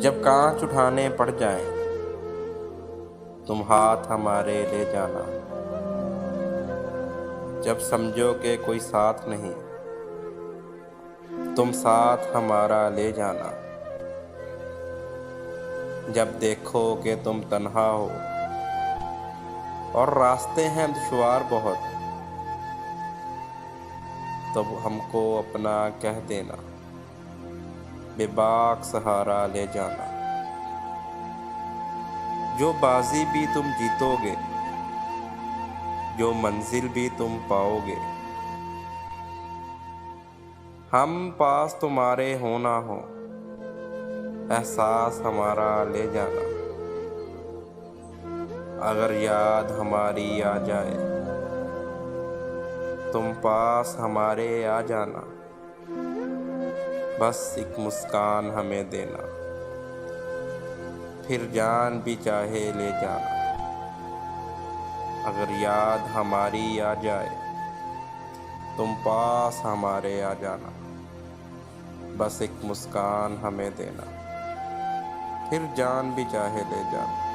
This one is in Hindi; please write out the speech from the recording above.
जब कांच उठाने पड़ जाएं, तुम हाथ हमारे ले जाना। जब समझो कि कोई साथ नहीं, तुम साथ हमारा ले जाना। जब देखो कि तुम तन्हा हो और रास्ते हैं दुश्वार बहुत, तब हमको अपना कह देना, बेबाक सहारा ले जाना। जो बाजी भी तुम जीतोगे, जो मंजिल भी तुम पाओगे, हम पास तुम्हारे हो ना हो, एहसास हमारा ले जाना। अगर याद हमारी आ जाए, तुम पास हमारे आ जाना। बस एक मुस्कान हमें देना, फिर जान भी चाहे ले जाना। अगर याद हमारी आ जाए, तुम पास हमारे आ जाना। बस एक मुस्कान हमें देना, फिर जान भी चाहे ले जाना।